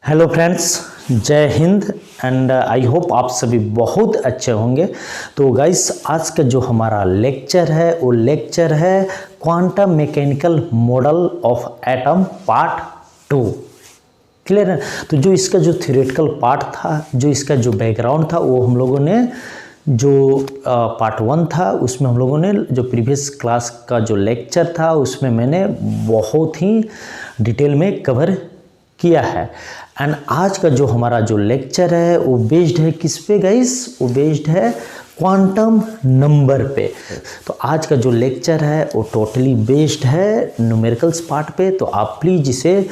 Hello friends, जय Hind and I hope आप सभी बहुत अच्छे होंगे। तो गाइस, आज का जो हमारा लेक्चर है वो लेक्चर है quantum mechanical model of atom part 2। Clear है। तो जो इसका जो थ्योरेटिकल पार्ट था, जो इसका जो बैकग्राउंड था, वो हम लोगों ने जो पार्ट 1 था उसमें हम लोगों ने जो प्रीवियस क्लास का जो लेक्चर था उसमें मैंने बहुत ही डिटेल में कवर किया है। एंड आज का जो हमारा जो लेक्चर है वो बेस्ड है किस पे गाइस? वो बेस्ड है क्वांटम नंबर पे। तो आज का जो लेक्चर है वो टोटली बेस्ड है न्यूमेरिकल्स पार्ट पे। तो आप प्लीज़ इसे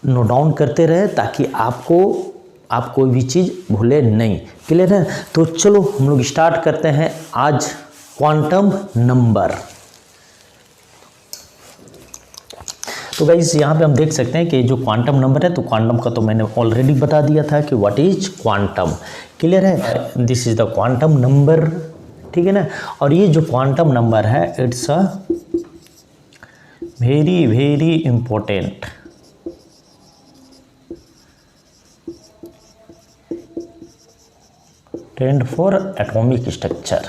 नोट डाउन करते रहे ताकि आप कोई भी चीज़ भूले नहीं। क्लियर है। तो चलो हम लोग स्टार्ट करते हैं आज क्वांटम नंबर। तो गाइस, यहाँ पे हम देख सकते हैं कि जो क्वांटम नंबर है, तो क्वांटम का तो मैंने ऑलरेडी बता दिया था कि व्हाट इज क्वांटम। क्लियर है। This is the quantum number. ठीक है ना। और ये जो क्वांटम नंबर है it's a very very important tend for atomic structure.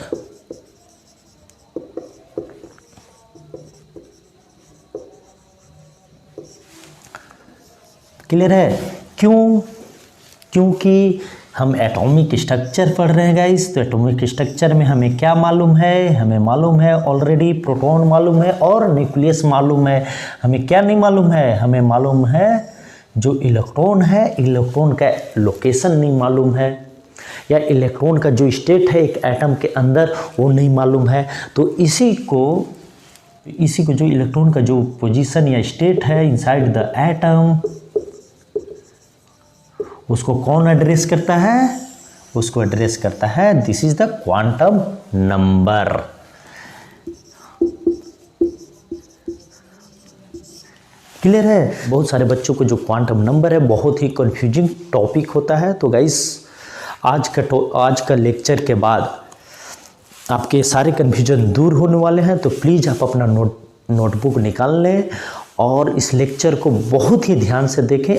Clear है। क्योंकि हम एटॉमिक स्ट्रक्चर पढ़ रहे हैं गाइस। तो एटॉमिक स्ट्रक्चर में हमें क्या मालूम है? हमें मालूम है ऑलरेडी प्रोटॉन मालूम है और न्यूक्लियस मालूम है। हमें क्या नहीं मालूम है? हमें मालूम है जो इलेक्ट्रॉन है, इलेक्ट्रॉन का लोकेशन नहीं मालूम है, या इलेक्ट्रॉन का जो स्टेट है एक एटम के अंदर वो नहीं मालूम है। तो इसी को जो इलेक्ट्रॉन का जो पोजीशन या स्टेट है इनसाइड द एटम, उसको कौन एड्रेस करता है? उसको एड्रेस करता है this is the quantum number. Clear है। बहुत सारे बच्चों को जो क्वांटम नंबर है बहुत ही कंफ्यूजिंग टॉपिक होता है। तो गाइस, आज का लेक्चर के बाद आपके सारे कन्फ्यूजन दूर होने वाले हैं। तो प्लीज़ आप अपना नोटबुक निकाल लें और इस लेक्चर को बहुत ही ध्यान से देखें।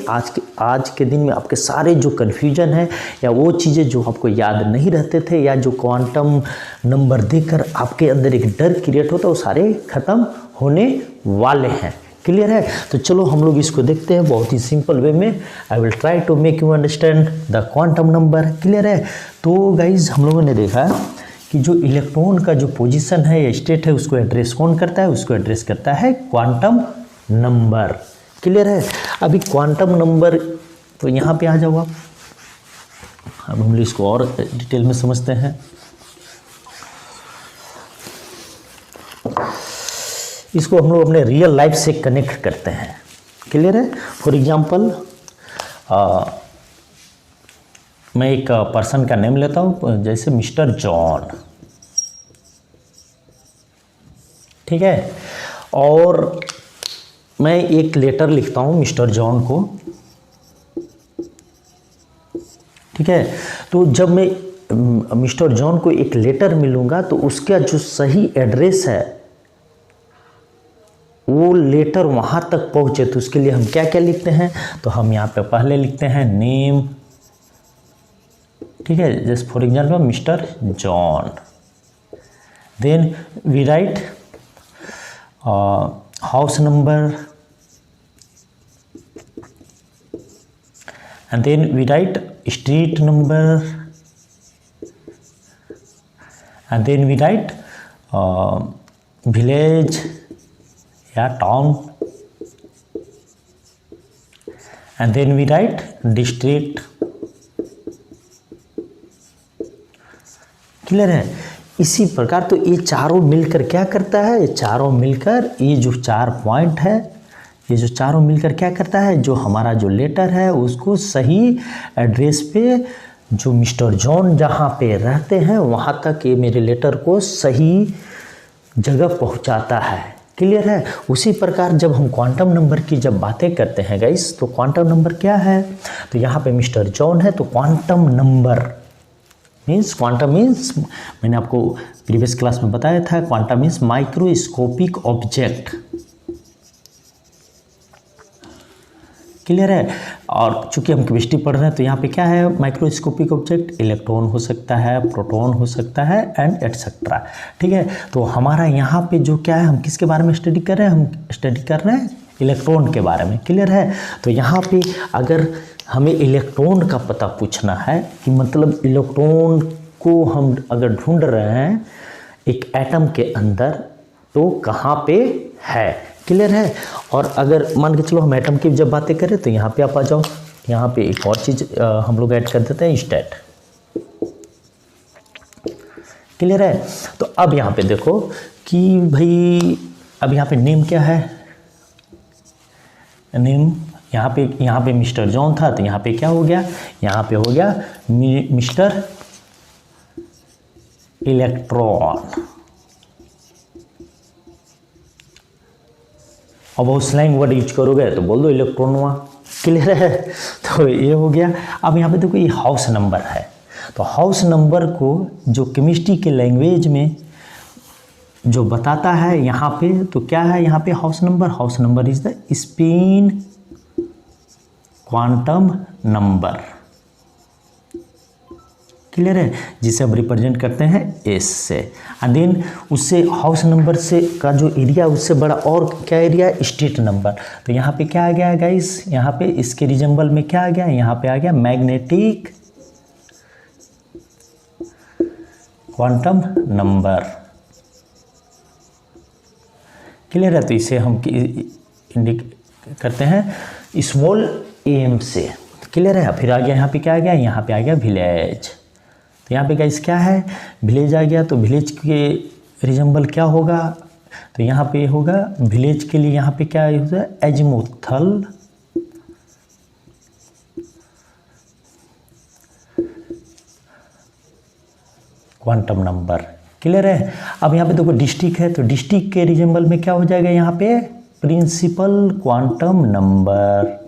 आज के दिन में आपके सारे जो कन्फ्यूजन है या वो चीज़ें जो आपको याद नहीं रहते थे या जो क्वांटम नंबर देखकर आपके अंदर एक डर क्रिएट होता है, वो सारे खत्म होने वाले हैं। क्लियर है। तो चलो हम लोग इसको देखते हैं बहुत ही सिंपल वे में। I will try to make you understand the quantum number. Clear है। तो गाइज, हम लोगों ने देखा कि जो इलेक्ट्रॉन का जो पोजीशन है या स्टेट है उसको एड्रेस कौन करता है? उसको एड्रेस करता है क्वांटम नंबर। क्लियर है। अभी क्वांटम नंबर, तो यहाँ पे आ जाओ आप। अब हम इसको और डिटेल में समझते हैं। इसको हम लोग अपने रियल लाइफ से कनेक्ट करते हैं। क्लियर है। फॉर एग्जांपल, मैं एक पर्सन का नेम लेता हूँ, जैसे मिस्टर जॉन। ठीक है। और मैं एक लेटर लिखता हूँ मिस्टर जॉन को। ठीक है। तो जब मैं मिस्टर जॉन को एक लेटर मिलूँगा तो उसका जो सही एड्रेस है वो लेटर वहाँ तक पहुँचे, तो उसके लिए हम क्या क्या लिखते हैं? तो हम यहाँ पे पहले लिखते हैं नेम। ठीक है। Just for example mister John. Then we write house number, and then we write street number, and then we write village या town, and then we write district। Clear है। इसी प्रकार तो ये चारों मिलकर क्या करता है? ये चारों मिलकर ये जो 4 पॉइंट है, ये जो चारों मिलकर क्या करता है? जो हमारा जो लेटर है उसको सही एड्रेस पे, जो मिस्टर जॉन जहाँ पे रहते हैं वहाँ तक ये मेरे लेटर को सही जगह पहुँचाता है। क्लियर है। उसी प्रकार जब हम क्वांटम नंबर की जब बातें करते हैं गाइस, तो क्वांटम नंबर क्या है? तो यहाँ पे मिस्टर जॉन है, तो क्वांटम नंबर क्वांटम मीन्स, मैंने आपको प्रीवियस क्लास में बताया था, quantum means microscopic object. Clear है। और चूंकि हम केमिस्ट्री पढ़ रहे हैं तो यहाँ पे क्या है, माइक्रोस्कोपिक ऑब्जेक्ट, इलेक्ट्रॉन हो सकता है, प्रोटॉन हो सकता है एंड एटसेट्रा। ठीक है, तो हमारा यहाँ पे जो क्या है, हम किसके बारे में स्टडी कर रहे हैं, हम स्टडी कर रहे हैं इलेक्ट्रॉन के बारे में। क्लियर है। तो यहाँ पे अगर हमें इलेक्ट्रॉन का पता पूछना है कि मतलब इलेक्ट्रॉन को हम अगर ढूंढ रहे हैं एक एटम के अंदर तो कहाँ पे है। क्लियर है। और अगर मान के चलो हम एटम की जब बातें करें तो यहाँ पे आप आ जाओ, यहाँ पे एक और चीज़ हम लोग ऐड कर देते हैं, स्टेट। क्लियर है। तो अब यहाँ पे देखो कि भाई अब यहाँ पे नेम क्या है, नेम यहाँ पे मिस्टर जॉन था तो यहाँ पे क्या हो गया, यहाँ पे हो गया मिस्टर इलेक्ट्रॉन। अब वो स्लैंग वर्ड यूज करोगे तो बोल दो इलेक्ट्रॉन हुआ। क्लियर है। तो ये हो गया। अब यहाँ पे देखो ये हाउस नंबर है, तो हाउस नंबर को जो केमिस्ट्री के लैंग्वेज में जो बताता है यहाँ पे, तो क्या है यहाँ पे house number is the spin quantum number. Clear है, जिसे हम रिप्रेजेंट करते हैं एस से। एंड देन उससे हाउस नंबर से का जो एरिया उससे बड़ा और क्या एरिया है, स्टेट नंबर। तो यहाँ पे क्या आ गया गाइस, यहाँ पे इसके रिजम्बल में क्या आ गया, यहाँ पे आ गया मैग्नेटिक क्वांटम नंबर। क्लियर है। तो इसे हम इंडिकेट करते हैं स्मॉल एम से। क्लियर है। फिर आ गया यहाँ पे क्या आ गया, यहाँ पे आ गया विलेज। तो यहाँ पे गाइस क्या है, विलेज आ गया। तो विलेज के रिजम्बल क्या होगा, तो यहाँ पे होगा विलेज के लिए यहाँ पे क्या होता है, एजिमुथल क्वांटम नंबर। क्लियर है। अब यहाँ पे देखो डिस्ट्रिक्ट है, तो डिस्ट्रिक्ट के रिजम्बल में क्या हो जाएगा, यहाँ पे principal quantum number.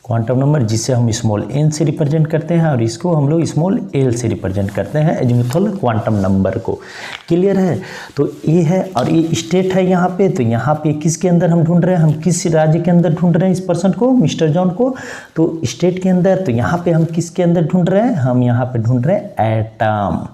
Quantum number जिसे हम स्मॉल एन से रिप्रेजेंट करते हैं और इसको हम लोग स्मॉल एल से रिप्रेजेंट करते हैं, एजिमुथल क्वांटम नंबर को। क्लियर है। तो ये है और ये स्टेट है यहाँ पे। तो यहाँ पे किसके अंदर हम ढूंढ रहे हैं, हम किस राज्य के अंदर ढूंढ रहे हैं इस पर्सन को, मिस्टर जॉन को, तो स्टेट के अंदर। तो यहाँ पे हम किसके अंदर ढूंढ रहे हैं, हम यहाँ पे ढूंढ रहे हैं एटम।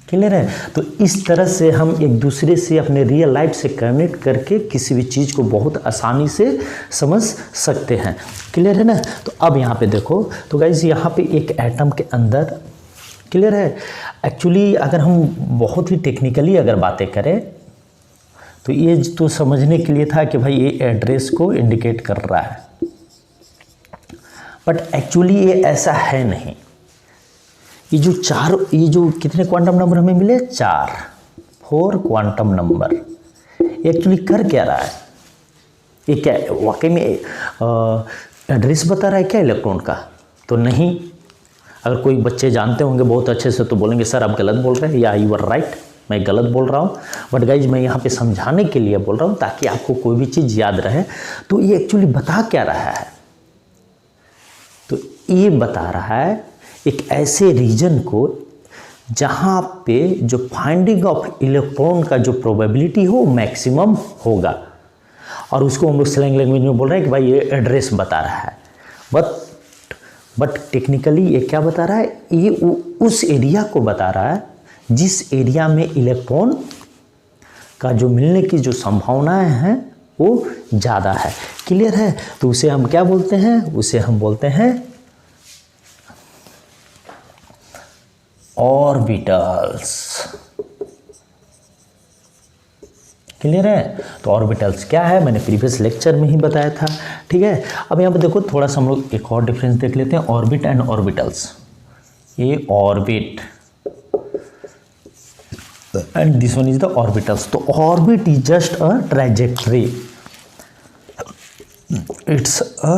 क्लियर है। तो इस तरह से हम एक दूसरे से अपने रियल लाइफ से कनेक्ट करके किसी भी चीज़ को बहुत आसानी से समझ सकते हैं। क्लियर है ना। तो अब यहाँ पे देखो, तो गाइज यहाँ पे एक एटम के अंदर, क्लियर है, एक्चुअली अगर हम बहुत ही टेक्निकली अगर बातें करें तो ये तो समझने के लिए था कि भाई ये एड्रेस को इंडिकेट कर रहा है, बट एक्चुअली ये ऐसा है नहीं। ये जो कितने क्वांटम नंबर हमें मिले, 4 क्वांटम नंबर। एक्चुअली कर क्या रहा है, ये क्या वाकई में एड्रेस बता रहा है क्या इलेक्ट्रॉन का, तो नहीं। अगर कोई बच्चे जानते होंगे बहुत अच्छे से तो बोलेंगे सर आप गलत बोल रहे हैं, या यू आर राइट, मैं गलत बोल रहा हूँ। बट गाइज मैं यहाँ पे समझाने के लिए बोल रहा हूँ ताकि आपको कोई भी चीज़ याद रहे। तो ये एक्चुअली बता क्या रहा है, तो ये बता रहा है एक ऐसे रीजन को जहाँ पे जो फाइंडिंग ऑफ इलेक्ट्रॉन का जो प्रोबेबिलिटी हो मैक्सिमम होगा, और उसको हम लोग स्लैंग लैंग्वेज में बोल रहे हैं कि भाई ये एड्रेस बता रहा है। बट टेक्निकली ये क्या बता रहा है, ये उस एरिया को बता रहा है जिस एरिया में इलेक्ट्रॉन का जो मिलने की जो संभावनाएं हैं वो ज़्यादा है। क्लियर है। तो उसे हम क्या बोलते हैं, उसे हम बोलते हैं ऑर्बिटल्स। क्लियर है। तो ऑर्बिटल्स क्या है, मैंने प्रीवियस लेक्चर में ही बताया था। ठीक है। अब यहाँ पे देखो थोड़ा सा हम लोग एक और डिफरेंस देख लेते हैं, ऑर्बिट एंड ऑर्बिटल्स। ये orbit and this one is the orbitals. तो orbit is just a trajectory, it's a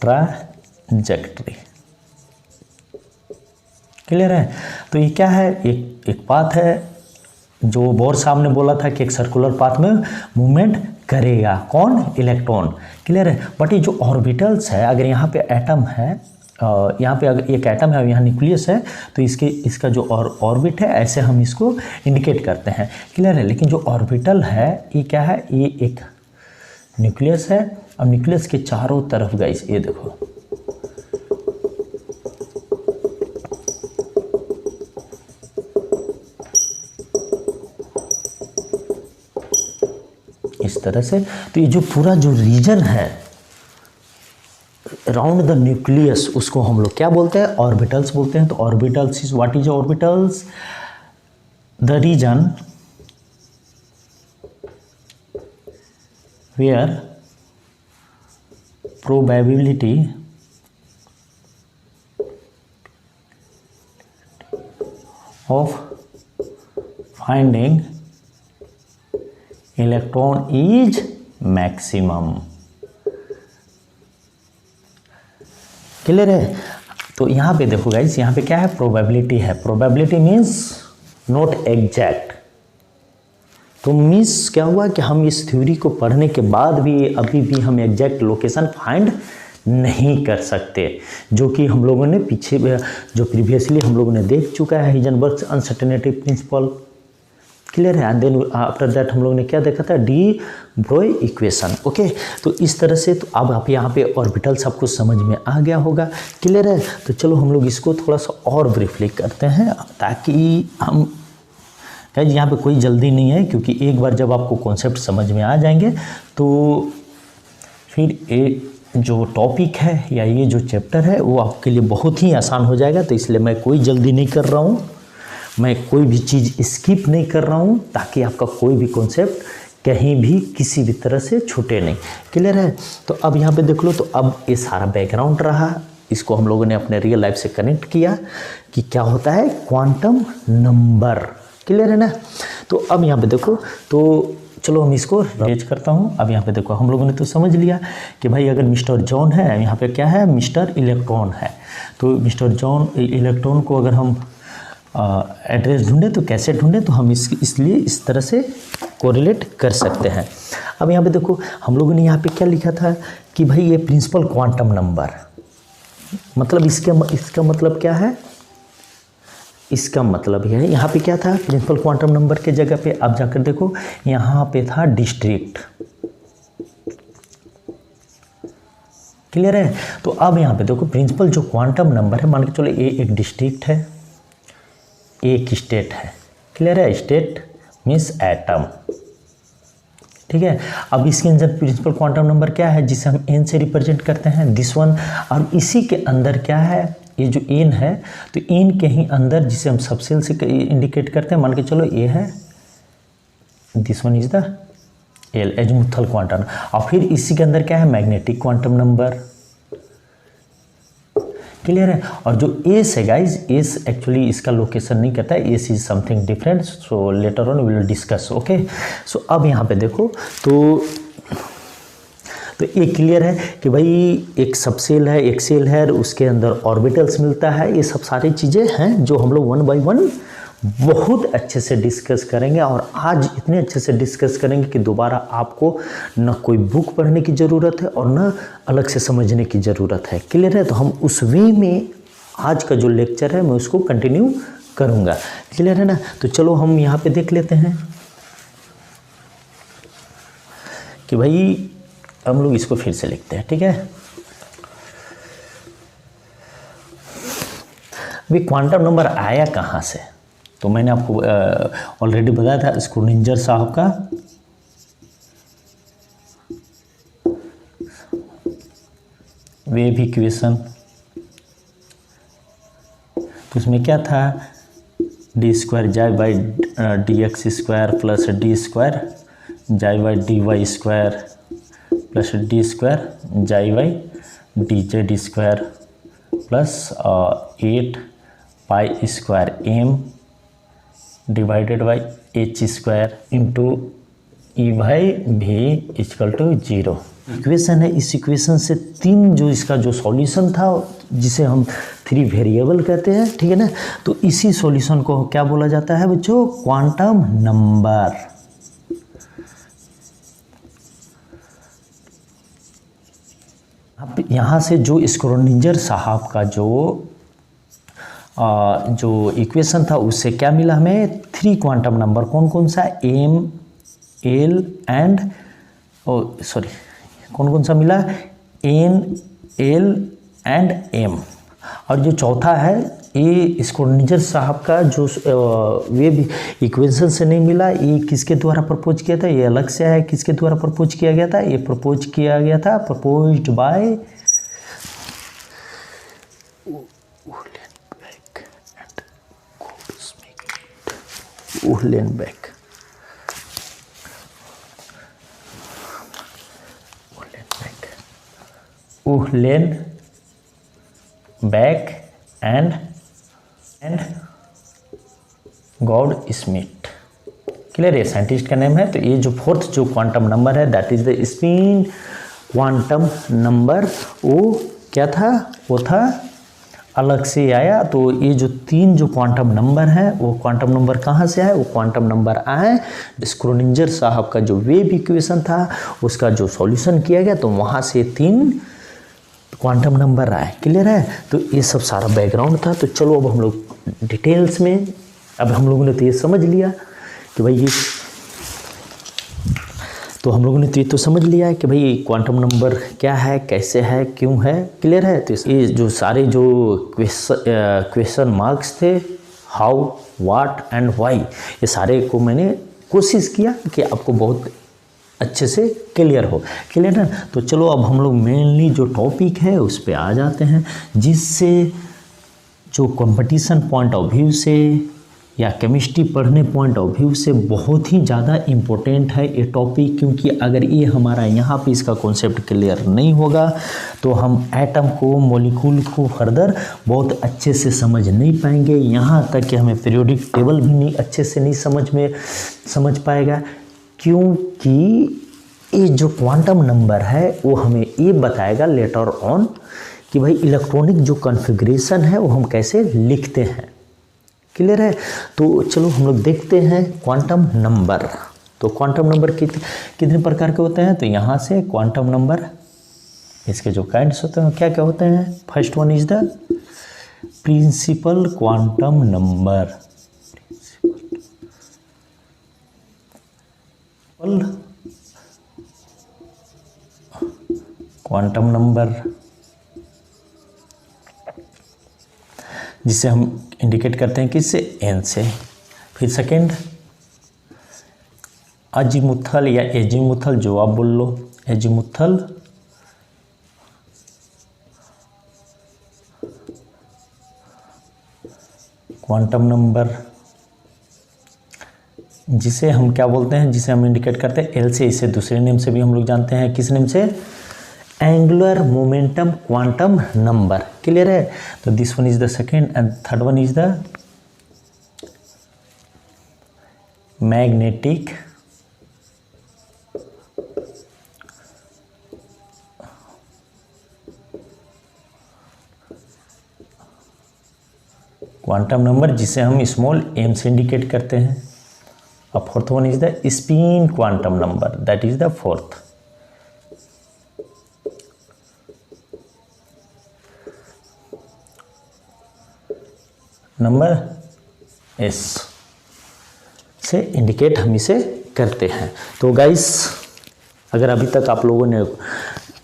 trajectory. Clear है। तो ये क्या है, एक पाथ है जो बोर साहब ने बोला था कि एक सर्कुलर पाथ में मूवमेंट करेगा, कौन, इलेक्ट्रॉन। क्लियर है। बट ये जो ऑर्बिटल्स है, अगर यहाँ पे एटम है यहाँ पे अगर एक एटम है और यहाँ न्यूक्लियस है तो इसका जो ऑर्बिट है ऐसे हम इसको इंडिकेट करते हैं, क्लियर है। लेकिन जो ऑर्बिटल है ये क्या है, ये एक न्यूक्लियस है और न्यूक्लियस के चारों तरफ गाइस ये देखो इस तरह से। तो ये जो पूरा जो रीजन है अराउंड द न्यूक्लियस उसको हम लोग क्या बोलते हैं, ऑर्बिटल्स बोलते हैं। तो orbitals is what is orbitals, the region where probability of finding electron is maximum, clear है। तो यहाँ पे देखो गाइस, यहाँ पे क्या है, प्रोबेबिलिटी है। Probability means not exact. तो मीन्स क्या हुआ कि हम इस थ्योरी को पढ़ने के बाद भी अभी भी हम एग्जैक्ट लोकेशन फाइंड नहीं कर सकते, जो कि हम लोगों ने पीछे जो प्रीवियसली हम लोगों ने देख चुका है, हाइजेनबर्ग्स अनसर्टेनिटी प्रिंसिपल, क्लियर है। एंड देन आफ्टर दैट हम लोगों ने क्या देखा था, डी ब्रोई इक्वेशन। ओके, तो इस तरह से तो अब आप यहाँ पे ऑर्बिटल सबको समझ में आ गया होगा, क्लियर है। तो चलो हम लोग इसको थोड़ा सा और ब्रीफली करते हैं ताकि हम गाइस, यहाँ पे कोई जल्दी नहीं है, क्योंकि एक बार जब आपको कॉन्सेप्ट समझ में आ जाएंगे तो फिर ये जो टॉपिक है या ये जो चैप्टर है वो आपके लिए बहुत ही आसान हो जाएगा। तो इसलिए मैं कोई जल्दी नहीं कर रहा हूँ, मैं कोई भी चीज़ स्किप नहीं कर रहा हूँ, ताकि आपका कोई भी कॉन्सेप्ट कहीं भी किसी भी तरह से छूटे नहीं, क्लियर है। तो अब यहाँ पे देख लो, तो अब ये सारा बैकग्राउंड रहा, इसको हम लोगों ने अपने रियल लाइफ से कनेक्ट किया कि क्या होता है क्वांटम नंबर, क्लियर है ना। तो अब यहाँ पे देखो, तो चलो हम इसको रेज करता हूँ। अब यहाँ पे देखो, हम लोगों ने तो समझ लिया कि भाई अगर मिस्टर जॉन है, यहाँ पे क्या है, मिस्टर इलेक्ट्रॉन है। तो मिस्टर जॉन इलेक्ट्रॉन को अगर हम एड्रेस ढूंढें तो कैसे ढूंढें, तो हम इसलिए इस तरह से कोरिलेट कर सकते हैं। अब यहाँ पे देखो, हम लोगों ने यहाँ पे क्या लिखा था कि भाई ये प्रिंसिपल क्वांटम नंबर, मतलब इसका मतलब क्या है, इसका मतलब यह है, यहाँ पे क्या था, प्रिंसिपल क्वांटम नंबर के जगह पे आप जाकर देखो, यहाँ पे था डिस्ट्रिक्ट, क्लियर है। तो अब यहाँ पे देखो, प्रिंसिपल जो क्वांटम नंबर है, मान के चलो ये एक डिस्ट्रिक्ट है, एक स्टेट है, क्लियर है। स्टेट मीन्स एटम, ठीक है। अब इसके अंदर प्रिंसिपल क्वांटम नंबर क्या है, जिसे हम एन से रिप्रेजेंट करते हैं, दिस वन। और इसी के अंदर क्या है, ये जो एन है, तो एन के ही अंदर जिसे हम सबसेल से इंडिकेट करते हैं, मान के चलो ये है, this one is the L, azimuthal quantum. और फिर इसी के अंदर क्या है, मैग्नेटिक क्वांटम नंबर, क्लियर है। और जो एस है गाइज, एस एक्चुअली इसका लोकेशन नहीं कहता है, s is something different, so later on will discuss, okay. सो अब यहाँ पे देखो, तो ये क्लियर है कि भाई एक सबसेल है, एक सेल है, उसके अंदर ऑर्बिटल्स मिलता है। ये सब सारी चीज़ें हैं जो हम लोग वन बाय वन बहुत अच्छे से डिस्कस करेंगे, और आज इतने अच्छे से डिस्कस करेंगे कि दोबारा आपको न कोई बुक पढ़ने की ज़रूरत है और न अलग से समझने की ज़रूरत है, क्लियर है। तो हम उस वे में आज का जो लेक्चर है मैं उसको कंटिन्यू करूँगा, क्लियर है ना। तो चलो हम यहाँ पे देख लेते हैं कि भाई हम लोग इसको फिर से लिखते हैं, ठीक है। अभी क्वांटम नंबर आया कहाँ से, तो मैंने आपको ऑलरेडी बताया था, स्क्रूडिंजर साहब का वेव इक्वेशन। तो उसमें क्या था, डी स्क्वायर जाई by d x square plus d square जाई by d y square plus d square जाई by d z square plus 8 pi square m divided by h square into E by भी equal to 0 equation है। इस equation से तीन जो इसका जो सॉल्यूशन था, जिसे हम 3 वेरिएबल कहते हैं, ठीक है ना। तो इसी सॉल्यूशन को क्या बोला जाता है बच्चों, क्वांटम नंबर, अब यहाँ से जो स्क्रोडिंजर साहब का जो इक्वेशन था उससे क्या मिला हमें, 3 क्वांटम नंबर कौन कौन सा, एम, एल एंड कौन कौन सा मिला, एन, एल एंड एम। और जो चौथा है ये स्क्रोडिंजर साहब का जो वेव इक्वेशन से नहीं मिला, ये किसके द्वारा प्रपोज किया था, ये अलग से है, किसके द्वारा प्रपोज किया गया था, ये प्रपोज किया गया था, proposed by Uhlenbeck and Goudsmit. Clear है, साइंटिस्ट का नेम है। तो ये जो फोर्थ जो क्वांटम नंबर है that is the spin quantum number, वो क्या था, वो था अलग से आया। तो ये जो 3 जो क्वांटम नंबर है वो क्वांटम नंबर कहाँ से आए, वो क्वांटम नंबर आए स्क्रोडिंजर साहब का जो वेव इक्वेशन था उसका जो सॉल्यूशन किया गया, तो वहाँ से 3 क्वांटम नंबर आए। क्लियर है, तो ये सब सारा बैकग्राउंड था। तो चलो अब हम लोग डिटेल्स में, अब हम लोगों ने तो ये समझ लिया कि भाई ये, तो हम लोगों ने तो ये तो समझ लिया है कि भाई क्वांटम नंबर क्या है, कैसे है, क्यों है। क्लियर है, तो ये जो सारे जो क्वेश्चन मार्क्स थे, हाउ, व्हाट एंड व्हाई, ये सारे को मैंने कोशिश किया कि आपको बहुत अच्छे से क्लियर हो। क्लियर है, तो चलो अब हम लोग मेनली जो टॉपिक है उस पर आ जाते हैं, जिससे जो कंपटीशन पॉइंट ऑफ व्यू से या केमिस्ट्री पढ़ने पॉइंट ऑफ व्यू से बहुत ही ज़्यादा इम्पोर्टेंट है ये टॉपिक। क्योंकि अगर ये हमारा यहाँ पे इसका कॉन्सेप्ट क्लियर नहीं होगा तो हम एटम को, मॉलिक्यूल को फर्दर बहुत अच्छे से समझ नहीं पाएंगे। यहाँ तक कि हमें पीरियोडिक टेबल भी नहीं अच्छे से नहीं समझ पाएगा, क्योंकि ये जो क्वांटम नंबर है वो हमें ये बताएगा लेटर ऑन कि भाई इलेक्ट्रॉनिक जो कॉन्फ़िगरेशन है वो हम कैसे लिखते हैं। क्लियर है, तो चलो हम लोग देखते हैं क्वांटम नंबर। तो क्वांटम नंबर कितने प्रकार के होते हैं, तो यहाँ से क्वांटम नंबर इसके जो काइंड्स होते हैं क्या क्या होते हैं। First one is the principal quantum number. Quantum number जिसे हम इंडिकेट करते हैं किससे, एन से। फिर सेकेंड अजीमुथल या एजीमुथल, जो आप बोल लो, एजीमुथल क्वांटम नंबर, जिसे हम क्या बोलते हैं, जिसे हम इंडिकेट करते हैं एल से। इसे दूसरे नेम से भी हम लोग जानते हैं, किस नेम से, angular momentum quantum number. Clear है, तो this one is the second and third one is the magnetic quantum number, जिसे हम स्मॉल एम से इंडिकेट करते हैं। और fourth one is the spin quantum number, that is the fourth. Number S से indicate हम इसे करते हैं। तो गाइस, अगर अभी तक आप लोगों ने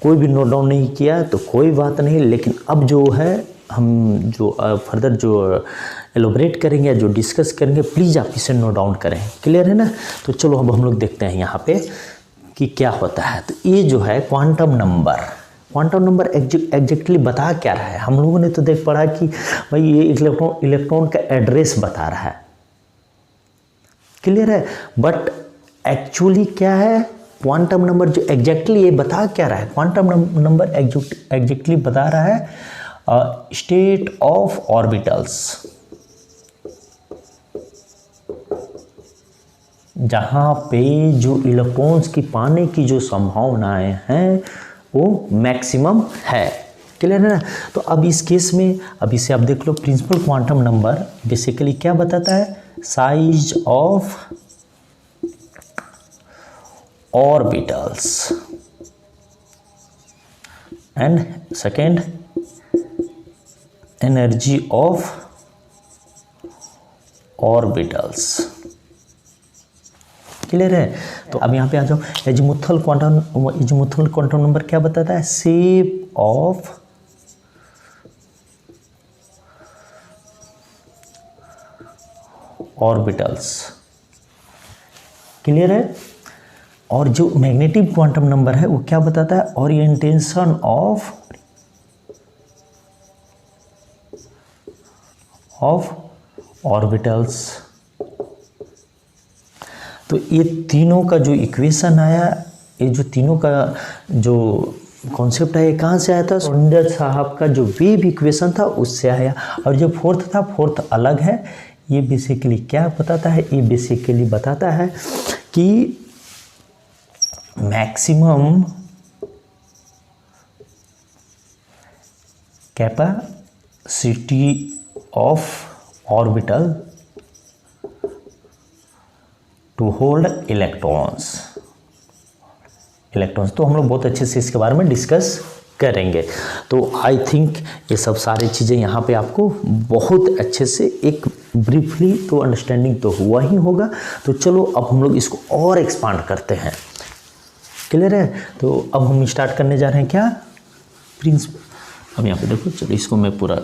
कोई भी नोट डाउन नहीं किया तो कोई बात नहीं, लेकिन अब जो है हम जो फर्दर जो एलोबरेट करेंगे, जो डिस्कस करेंगे, प्लीज़ आप इसे नोट डाउन करें। क्लियर है ना, तो चलो अब हम लोग देखते हैं यहाँ पे कि क्या होता है। तो ये जो है क्वांटम नंबर एग्जैक्टली बता क्या रहा है। हम लोगों ने तो देख पढ़ा कि भाई ये इलेक्ट्रॉन का एड्रेस बता रहा है। क्लियर है, बट एक्चुअली क्या है क्वांटम नंबर, जो एग्जैक्टली ये बता क्या रहा है, क्वांटम नंबर एग्जैक्टली बता रहा है स्टेट ऑफ ऑर्बिटल्स, जहाँ पे जो इलेक्ट्रॉन्स की पाने की जो संभावनाएं हैं वो मैक्सिमम है। क्लियर है ना, तो अब इस केस में अब इसे आप देख लो, प्रिंसिपल क्वांटम नंबर बेसिकली क्या बताता है, size of orbitals and second energy of orbitals. Clear है? तो अब यहाँ पे आ जाओ, एजीमुथल क्वांटम नंबर क्या बताता है? Shape of orbitals. क्लियर है? और जो मैग्नेटिक क्वांटम नंबर है वो क्या बताता है? Orientation of orbitals. तो ये तीनों का जो इक्वेशन आया, ये जो तीनों का जो कॉन्सेप्ट है, ये कहाँ से आया था? श्रोडिंगर साहब का जो वेव इक्वेशन था उससे आया। और जो फोर्थ था, फोर्थ अलग है। ये बेसिकली क्या बताता है? ये बेसिकली बताता है कि maximum capacity of orbital to hold electrons. तो हम लोग बहुत अच्छे से इसके बारे में डिस्कस करेंगे। तो आई थिंक ये सब सारी चीज़ें यहाँ पे आपको बहुत अच्छे से एक ब्रीफली तो अंडरस्टैंडिंग तो हुआ ही होगा। तो चलो अब हम लोग इसको और एक्सपांड करते हैं। क्लियर है? तो अब हम स्टार्ट करने जा रहे हैं क्या? प्रिंसिपल। अब यहाँ पे देखो, चलो इसको मैं पूरा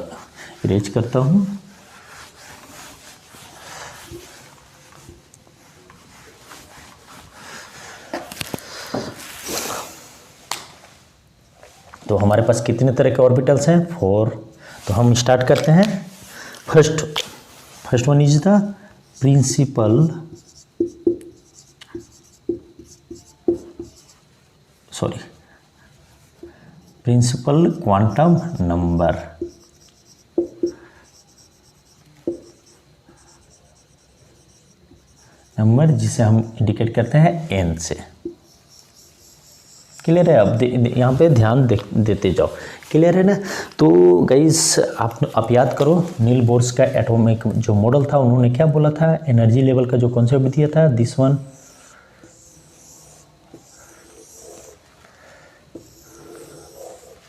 इरेज करता हूँ। तो हमारे पास कितने तरह के ऑर्बिटल्स हैं? 4। तो हम स्टार्ट करते हैं। First one is the principal quantum number जिसे हम इंडिकेट करते हैं n से। क्लियर है? अब यहाँ पे ध्यान देते जाओ। क्लियर है ना? तो गाइस आप याद करो, नील बोर्स का एटॉमिक जो मॉडल था, उन्होंने क्या बोला था? एनर्जी लेवल का जो कॉन्सेप्ट दिया था, दिस वन।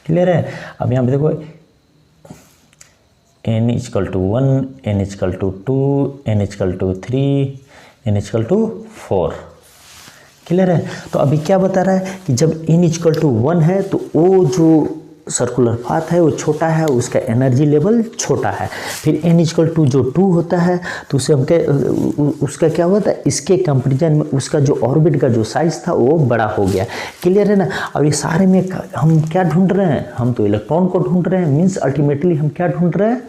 क्लियर है? अब यहाँ पे देखो, n equal to 1, n equal to 2, n equal to 3, n equal to 4। Clear है? तो अभी क्या बता रहा है कि जब n इक्वल टू 1 है तो वो जो सर्कुलर पाथ है वो छोटा है, उसका एनर्जी लेवल छोटा है। फिर n इक्वल टू जो 2 होता है तो उसे हम उसका क्या होता है? इसके कंपेरिजन में उसका जो ऑर्बिट का जो साइज था वो बड़ा हो गया। क्लियर है ना? और ये सारे में हम क्या ढूंढ रहे हैं? हम तो इलेक्ट्रॉन को ढूंढ रहे हैं। मीन्स अल्टीमेटली हम क्या ढूंढ रहे हैं?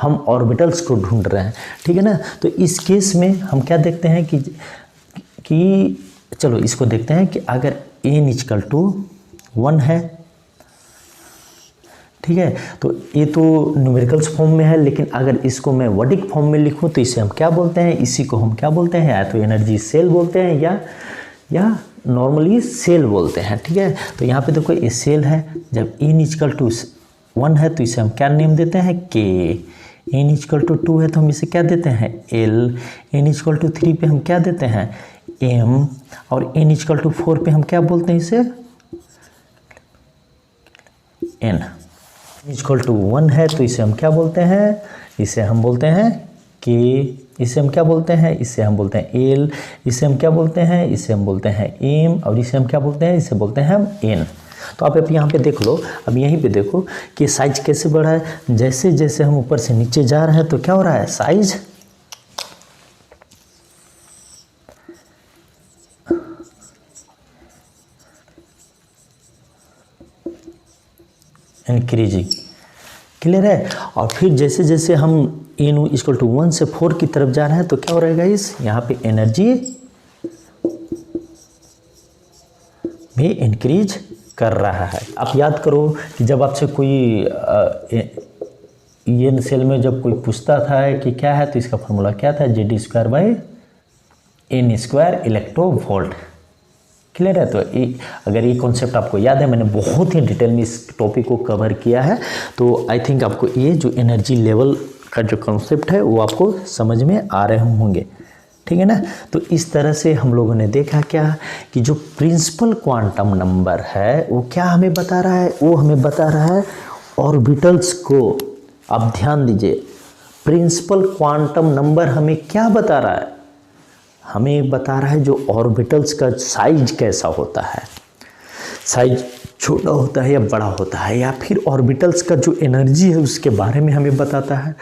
हम ऑर्बिटल्स को ढूंढ रहे हैं। ठीक है ना? तो इस केस में हम क्या देखते हैं कि चलो इसको देखते हैं कि अगर n इक्वल टू 1 है, ठीक है, तो ये तो न्यूमेरिकल्स फॉर्म में है, लेकिन अगर इसको मैं वर्डिक फॉर्म में लिखूं तो इसे हम क्या बोलते हैं? इसी को हम क्या बोलते हैं? या तो एनर्जी सेल बोलते हैं या नॉर्मली सेल बोलते हैं। ठीक है? तो यहाँ पे देखो, ये सेल है। जब n इक्वल टू 1 है तो इसे हम क्या नेम देते हैं? k। n इक्वल टू 2 है तो हम इसे क्या देते हैं? l। n इक्वल टू 3 पे हम क्या देते हैं? m। और n इक्वल टू 4 पे हम क्या बोलते हैं इसे? n। इक्वल टू 1 है तो इसे हम क्या बोलते हैं? इसे हम बोलते हैं k। इसे हम क्या बोलते हैं? इसे हम बोलते हैं l। इसे हम क्या बोलते हैं? इसे हम बोलते हैं m। और इसे हम क्या बोलते हैं? इसे बोलते हैं हम n। तो आप यहाँ पे देख लो, अब यहीं पे देखो कि साइज कैसे बढ़ा है। जैसे जैसे हम ऊपर से नीचे जा रहे हैं तो क्या हो रहा है? Size increasing. क्लियर है? और फिर जैसे जैसे हम n इक्वल टू 1 से 4 की तरफ जा रहे हैं तो क्या हो रहेगा? इस यहाँ पे एनर्जी भी इंक्रीज कर रहा है। आप याद करो कि जब आपसे कोई ये सेल में जब कोई पूछता था कि क्या है, तो इसका फॉर्मूला क्या था? J² by n² electronvolt. Clear है? तो अगर ये कॉन्सेप्ट आपको याद है, मैंने बहुत ही डिटेल में इस टॉपिक को कवर किया है, तो आई थिंक आपको ये जो एनर्जी लेवल का जो कॉन्सेप्ट है वो आपको समझ में आ रहे होंगे। ठीक है ना। तो इस तरह से हम लोगों ने देखा क्या कि जो प्रिंसिपल क्वांटम नंबर है वो क्या हमें बता रहा है, वो हमें बता रहा है ऑर्बिटल्स को। आप ध्यान दीजिए, प्रिंसिपल क्वांटम नंबर हमें क्या बता रहा है, हमें बता रहा है जो ऑर्बिटल्स का साइज कैसा होता है, साइज छोटा होता है या बड़ा होता है, या फिर ऑर्बिटल्स का जो एनर्जी है उसके बारे में हमें बताता है।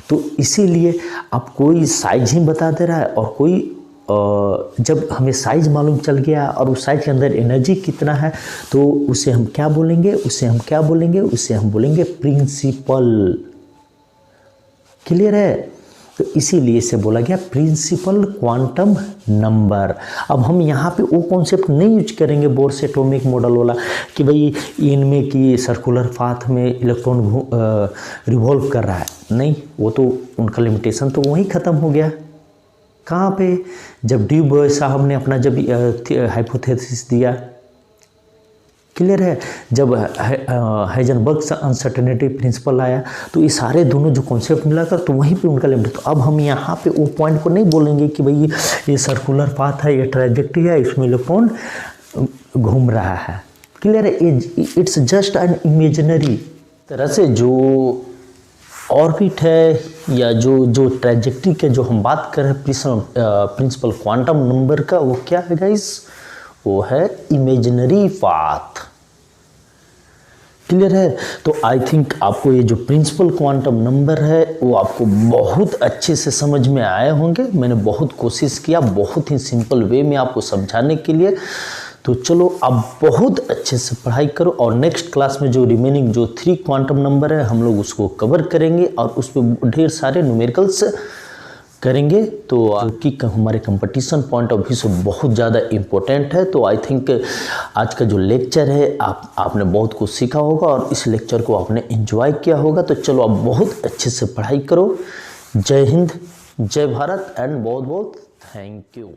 तो इसीलिए अब कोई साइज ही बता दे रहा है और कोई जब हमें साइज मालूम चल गया और उस साइज के अंदर एनर्जी कितना है तो उसे हम क्या बोलेंगे, उसे हम बोलेंगे प्रिंसिपल। क्लियर है। तो इसीलिए इसे बोला गया प्रिंसिपल क्वांटम नंबर। अब हम यहाँ पे वो कॉन्सेप्ट नहीं यूज करेंगे बोर्स एटॉमिक मॉडल वाला कि भाई इनमें की सर्कुलर पाथ में इलेक्ट्रॉन रिवॉल्व कर रहा है, नहीं, वो तो उनका लिमिटेशन तो वहीं ख़त्म हो गया। कहाँ पे, जब डी बॉय साहब ने अपना जब हाइपोथेसिस दिया। क्लियर है। जब हाइजेनबर्ग अनसर्टेनिटी प्रिंसिपल आया तो ये सारे दोनों जो कॉन्सेप्ट मिलाकर तो वहीं पे उनका लिमिट। तो अब हम यहाँ पे वो पॉइंट को नहीं बोलेंगे कि भाई ये सर्कुलर पाथ है, ये ट्रैजेक्टरी है, इसमें इलेक्ट्रॉन घूम रहा है। क्लियर है। इट्स जस्ट एन इमेजिनरी तरह से जो ऑर्बिट है या जो ट्रैजेक्टरी के जो हम बात कर रहे हैं प्रिंसिपल क्वांटम नंबर का, वो क्या है गाइस, वो है इमेजिनरी पाथ। क्लियर है। तो आई थिंक आपको ये जो प्रिंसिपल क्वांटम नंबर है वो आपको बहुत अच्छे से समझ में आए होंगे। मैंने बहुत कोशिश किया बहुत ही सिंपल वे में आपको समझाने के लिए। तो चलो अब बहुत अच्छे से पढ़ाई करो और नेक्स्ट क्लास में जो रिमेनिंग जो 3 क्वांटम नंबर है हम लोग उसको कवर करेंगे और उस पर ढेर सारे न्यूमेरिकल्स करेंगे। तो कि हमारे कंपटीशन पॉइंट ऑफ व्यू से बहुत ज़्यादा इम्पोर्टेंट है। तो आई थिंक आज का जो लेक्चर है आपने बहुत कुछ सीखा होगा और इस लेक्चर को आपने एंजॉय किया होगा। तो चलो आप बहुत अच्छे से पढ़ाई करो। जय हिंद, जय भारत एंड बहुत बहुत थैंक यू।